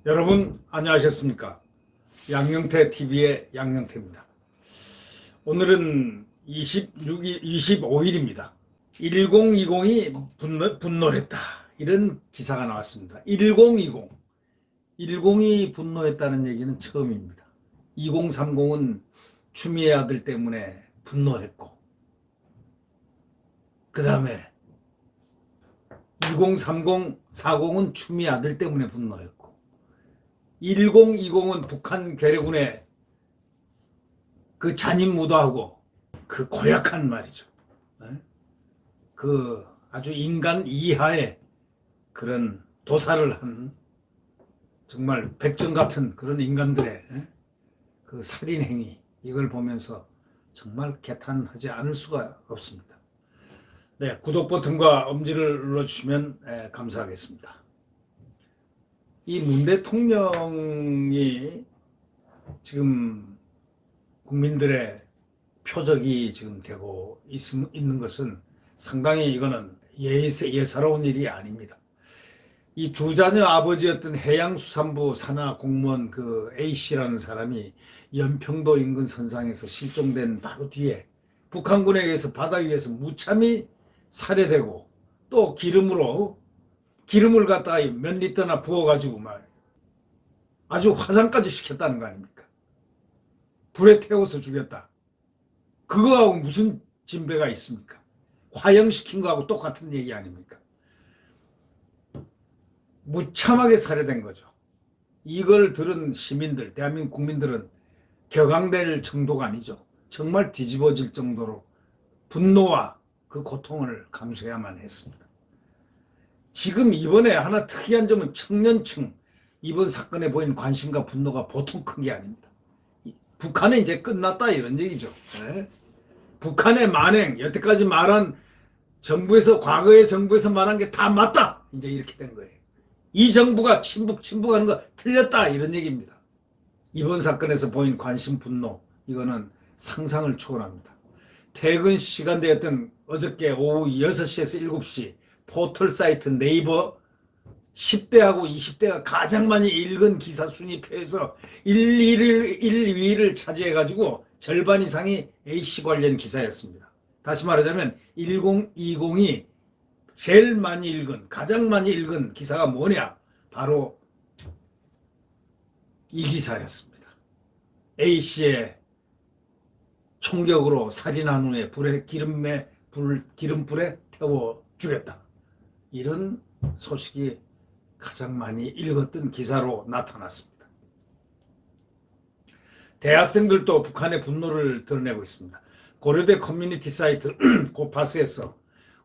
여러분 안녕하셨습니까? 양영태 TV의 양영태입니다. 오늘은 25일입니다. 1020이 분노했다. 이런 기사가 나왔습니다. 1020. 10이 분노했다는 얘기는 처음입니다. 2030은 추미애 아들 때문에 분노했고, 그 다음에 2030, 40은 추미애 아들 때문에 분노했고, 1020은 북한 괴뢰군의 그 잔인무도하고 그 고약한 말이죠. 그 아주 인간 이하의 그런 도살을 한 정말 백정 같은 그런 인간들의 그 살인 행위, 이걸 보면서 정말 개탄하지 않을 수가 없습니다. 네, 구독 버튼과 엄지를 눌러주시면 감사하겠습니다. 이 문 대통령이 지금 국민들의 표적이 지금 되고 있는 것은 상당히 이거는 예사로운 일이 아닙니다. 이 두 자녀 아버지였던 해양수산부 산하 공무원 그 A씨라는 사람이 연평도 인근 선상에서 실종된 바로 뒤에 북한군에 의해서 바다 위에서 무참히 살해되고, 또 기름을 갖다가 몇 리터나 부어가지고 아주 화상까지 시켰다는 거 아닙니까? 불에 태워서 죽였다. 그거하고 무슨 진배가 있습니까? 화형시킨 거하고 똑같은 얘기 아닙니까? 무참하게 살해된 거죠. 이걸 들은 시민들, 대한민국 국민들은 격앙될 정도가 아니죠. 정말 뒤집어질 정도로 분노와 그 고통을 감수해야만 했습니다. 지금 이번에 하나 특이한 점은 청년층, 이번 사건에 보인 관심과 분노가 보통 큰 게 아닙니다. 북한은 이제 끝났다 이런 얘기죠. 네? 북한의 만행, 여태까지 말한 과거의 정부에서 말한 게 다 맞다, 이제 이렇게 된 거예요. 이 정부가 침묵하는 거 틀렸다 이런 얘기입니다. 이번 사건에서 보인 관심, 분노, 이거는 상상을 초월합니다. 퇴근 시간대였던 어저께 오후 6시에서 7시 포털 사이트 네이버 10대하고 20대가 가장 많이 읽은 기사 순위표에서 1, 2위를 차지해가지고 절반 이상이 A씨 관련 기사였습니다. 다시 말하자면 1020이 제일 많이 읽은, 가장 많이 읽은 기사가 뭐냐? 바로 이 기사였습니다. A씨의 총격으로 살인한 후에 기름불에 태워 죽였다. 이런 소식이 가장 많이 읽었던 기사로 나타났습니다. 대학생들도 북한의 분노를 드러내고 있습니다. 고려대 커뮤니티 사이트 고파스에서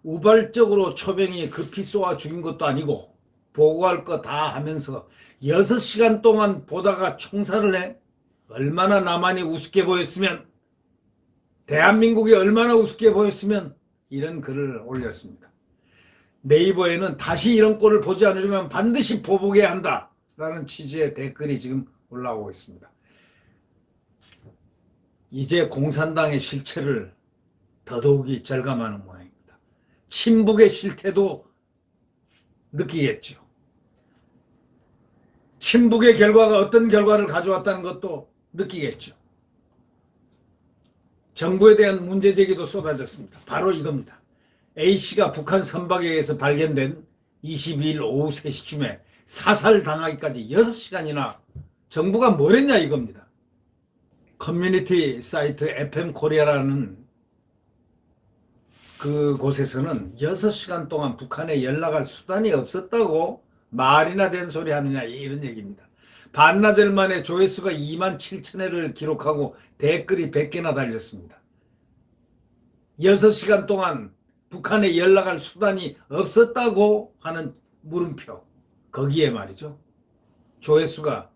우발적으로 초병이 급히 쏘아 죽인 것도 아니고 보고할 거 다 하면서 6시간 동안 보다가 총살을 해? 얼마나 남한이 우습게 보였으면, 대한민국이 얼마나 우습게 보였으면 이런 글을 올렸습니다. 네이버에는 다시 이런 꼴을 보지 않으려면 반드시 보복해야 한다 라는 취지의 댓글이 지금 올라오고 있습니다. 이제 공산당의 실체를 더더욱이 절감하는 모양입니다. 친북의 실태도 느끼겠죠. 친북의 결과가 어떤 결과를 가져왔다는 것도 느끼겠죠. 정부에 대한 문제 제기도 쏟아졌습니다. 바로 이겁니다. A씨가 북한 선박에 의해서 발견된 22일 오후 3시쯤에 사살당하기까지 6시간이나 정부가 뭘 했냐 이겁니다. 커뮤니티 사이트 FM코리아라는 그곳에서는 6시간 동안 북한에 연락할 수단이 없었다고 말이나 된 소리 하느냐 이런 얘기입니다. 반나절 만에 조회수가 2만 7천회를 기록하고 댓글이 100개나 달렸습니다. 6시간 동안 북한에 연락할 수단이 없었다고 하는 물음표, 거기에 말이죠. 조회수가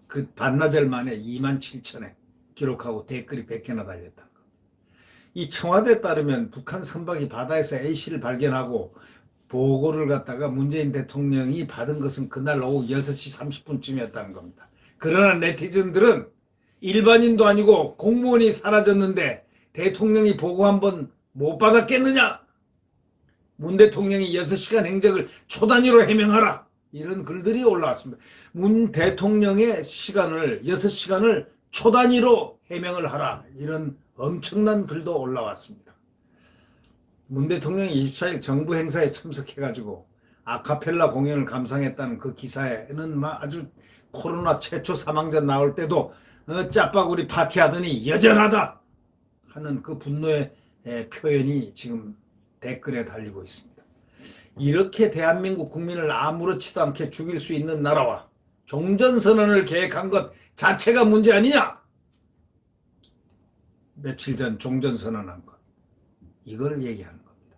그 반나절 만에 2만 7천회 기록하고 댓글이 100개나 달렸다는 겁니다. 이 청와대에 따르면 북한 선박이 바다에서 A씨를 발견하고 보고를 갖다가 문재인 대통령이 받은 것은 그날 오후 6시 30분쯤이었다는 겁니다. 그러나 네티즌들은 일반인도 아니고 공무원이 사라졌는데 대통령이 보고 한 번 못 받았겠느냐? 문 대통령이 6시간 행적을 초 단위로 해명하라. 이런 글들이 올라왔습니다. 문 대통령의 시간을 6시간을 초 단위로 해명을 하라, 이런 엄청난 글도 올라왔습니다. 문 대통령이 24일 정부 행사에 참석해가지고 아카펠라 공연을 감상했다는 그 기사에는 아주 코로나 최초 사망자 나올 때도 짜파구리 파티하더니 여전하다 하는 그 분노의 표현이 지금 댓글에 달리고 있습니다. 이렇게 대한민국 국민을 아무렇지도 않게 죽일 수 있는 나라와 종전선언을 계획한 것 자체가 문제 아니냐? 며칠 전 종전선언한 것, 이걸 얘기하는 겁니다.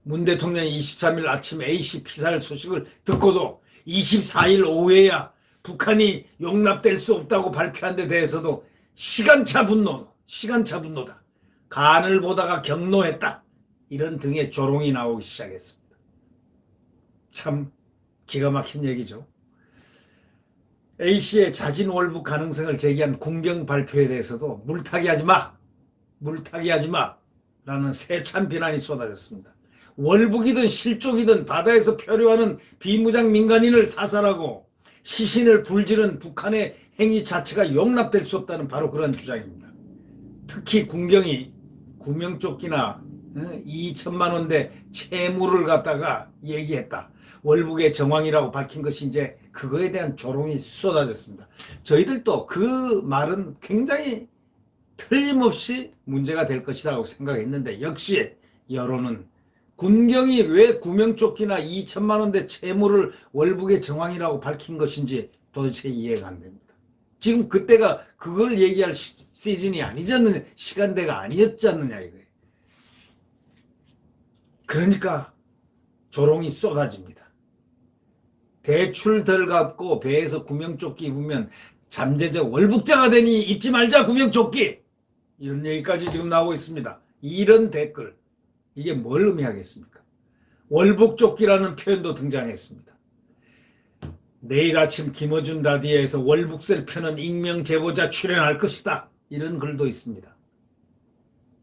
문 대통령이 23일 아침 A씨 피살 소식을 듣고도 24일 오후에야 북한이 용납될 수 없다고 발표한 데 대해서도 시간차 분노다. 간을 보다가 경노했다. 이런 등의 조롱이 나오기 시작했습니다. 참 기가 막힌 얘기죠. A씨의 자진월북 가능성을 제기한 군경 발표에 대해서도 물타기 하지 마 라는 세찬 비난이 쏟아졌습니다. 월북이든 실족이든 바다에서 표류하는 비무장 민간인을 사살하고 시신을 불지른 북한의 행위 자체가 용납될 수 없다는 바로 그런 주장입니다. 특히 군경이 구명조끼나 2천만 원대 채무를 갖다가 얘기했다. 월북의 정황이라고 밝힌 것이 이제 그거에 대한 조롱이 쏟아졌습니다. 저희들도 그 말은 굉장히 틀림없이 문제가 될 것이라고 생각했는데, 역시 여론은 군경이 왜 구명조끼나 2천만 원대 채무를 월북의 정황이라고 밝힌 것인지 도대체 이해가 안 됩니다. 지금 그때가 그걸 얘기할 시즌이 아니지 않느냐, 시간대가 아니었지 않느냐 이거예요. 그러니까 조롱이 쏟아집니다. 대출 덜 갚고 배에서 구명조끼 입으면 잠재적 월북자가 되니 입지 말자 구명조끼, 이런 얘기까지 지금 나오고 있습니다. 이런 댓글, 이게 뭘 의미하겠습니까? 월북조끼라는 표현도 등장했습니다. 내일 아침 김어준 라디오에서 월북셀 편은 익명 제보자 출연할 것이다, 이런 글도 있습니다.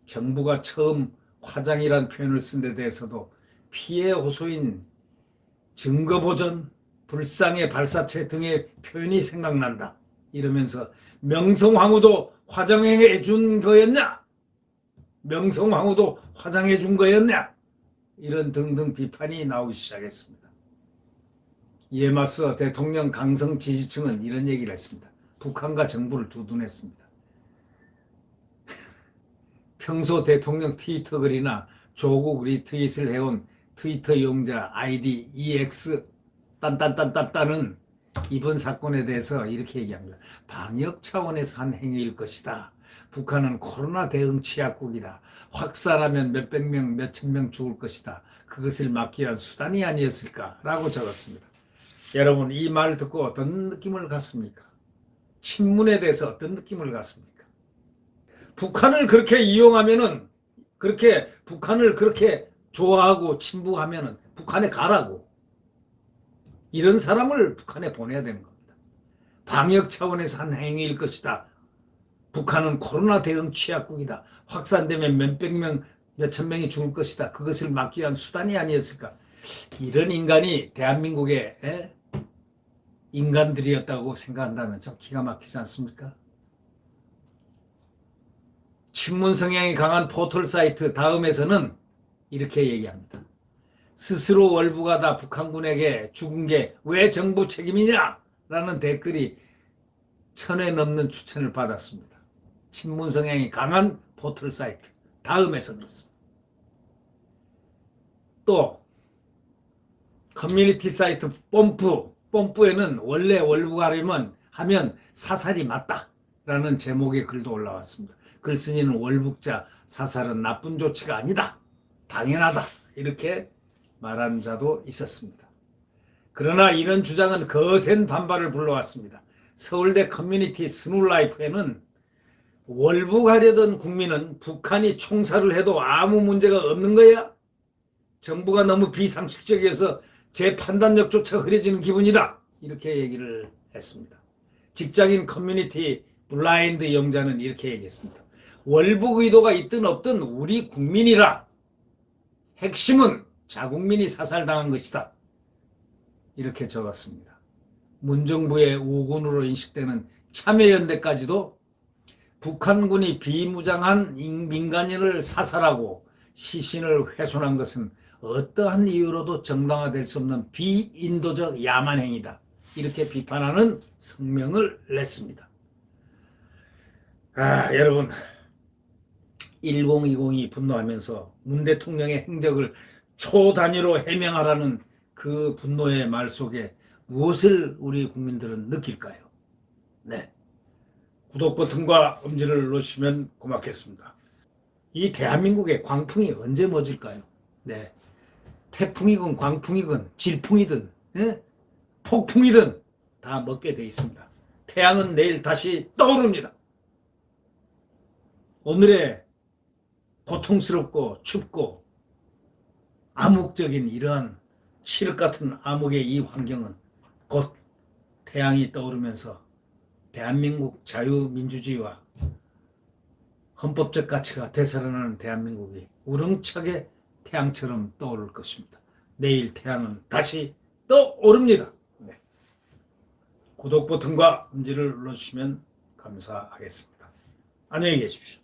정부가 처음 화장이란 표현을 쓴 데 대해서도 피해 호소인 증거보전, 불상의 발사체 등의 표현이 생각난다 이러면서 명성황후도 화장해 준 거였냐? 명성황후도 화장해 준 거였냐? 이런 등등 비판이 나오기 시작했습니다. 이에 맞서 대통령 강성 지지층은 이런 얘기를 했습니다. 북한과 정부를 두둔했습니다. 평소 대통령 트위터 글이나 조국 리트윗을 해온 트위터 이용자 아이디 EX 딴딴딴딴딴은 이번 사건에 대해서 이렇게 얘기합니다. 방역 차원에서 한 행위일 것이다. 북한은 코로나 대응 취약국이다. 확산하면 몇백 명, 몇천 명 죽을 것이다. 그것을 막기 위한 수단이 아니었을까라고 적었습니다. 여러분, 이 말을 듣고 어떤 느낌을 갖습니까? 친문에 대해서 어떤 느낌을 갖습니까? 북한을 그렇게 이용하면은, 북한을 그렇게 좋아하고 친북하면은 북한에 가라고. 이런 사람을 북한에 보내야 되는 겁니다. 방역 차원에서 한 행위일 것이다. 북한은 코로나 대응 취약국이다. 확산되면 몇백 명, 몇천 명이 죽을 것이다. 그것을 막기 위한 수단이 아니었을까. 이런 인간이 대한민국의 인간들이었다고 생각한다면 참 기가 막히지 않습니까? 친문 성향이 강한 포털 사이트 다음에서는 이렇게 얘기합니다. 스스로 월북하다 북한군에게 죽은 게 왜 정부 책임이냐? 라는 댓글이 1000회 넘는 추천을 받았습니다. 친문 성향이 강한 포털 사이트 다음에서 그렇습니다. 또 커뮤니티 사이트 뽐뿌에는 원래 월북하려면 하면 사살이 맞다라는 제목의 글도 올라왔습니다. 글쓴이는 월북자 사살은 나쁜 조치가 아니다. 당연하다. 이렇게 말한 자도 있었습니다. 그러나 이런 주장은 거센 반발을 불러왔습니다. 서울대 커뮤니티 스누라이프에는 월북하려던 국민은 북한이 총살을 해도 아무 문제가 없는 거야? 정부가 너무 비상식적이어서 제 판단력조차 흐려지는 기분이다. 이렇게 얘기를 했습니다. 직장인 커뮤니티 블라인드 영자는 이렇게 얘기했습니다. 월북 의도가 있든 없든 우리 국민이라 핵심은 자국민이 사살당한 것이다. 이렇게 적었습니다. 문정부의 우군으로 인식되는 참여연대까지도 북한군이 비무장한 민간인을 사살하고 시신을 훼손한 것은 어떠한 이유로도 정당화될 수 없는 비인도적 야만 행위다. 이렇게 비판하는 성명을 냈습니다. 여러분 1020이 분노하면서 문 대통령의 행적을 초단위로 해명하라는 그 분노의 말 속에 무엇을 우리 국민들은 느낄까요? 네. 구독 버튼과 엄지를 누르시면 고맙겠습니다. 이 대한민국의 광풍이 언제 멎을까요? 네. 태풍이건 광풍이건 질풍이든 폭풍이든 다 먹게 돼 있습니다. 태양은 내일 다시 떠오릅니다. 오늘의 고통스럽고 춥고 암흑적인 이러한 칠흑 같은 암흑의 이 환경은 곧 태양이 떠오르면서 대한민국 자유민주주의와 헌법적 가치가 되살아나는 대한민국이 우렁차게 태양처럼 떠오를 것입니다. 내일 태양은 다시 떠오릅니다. 네. 구독 버튼과 엄지를 눌러주시면 감사하겠습니다. 안녕히 계십시오.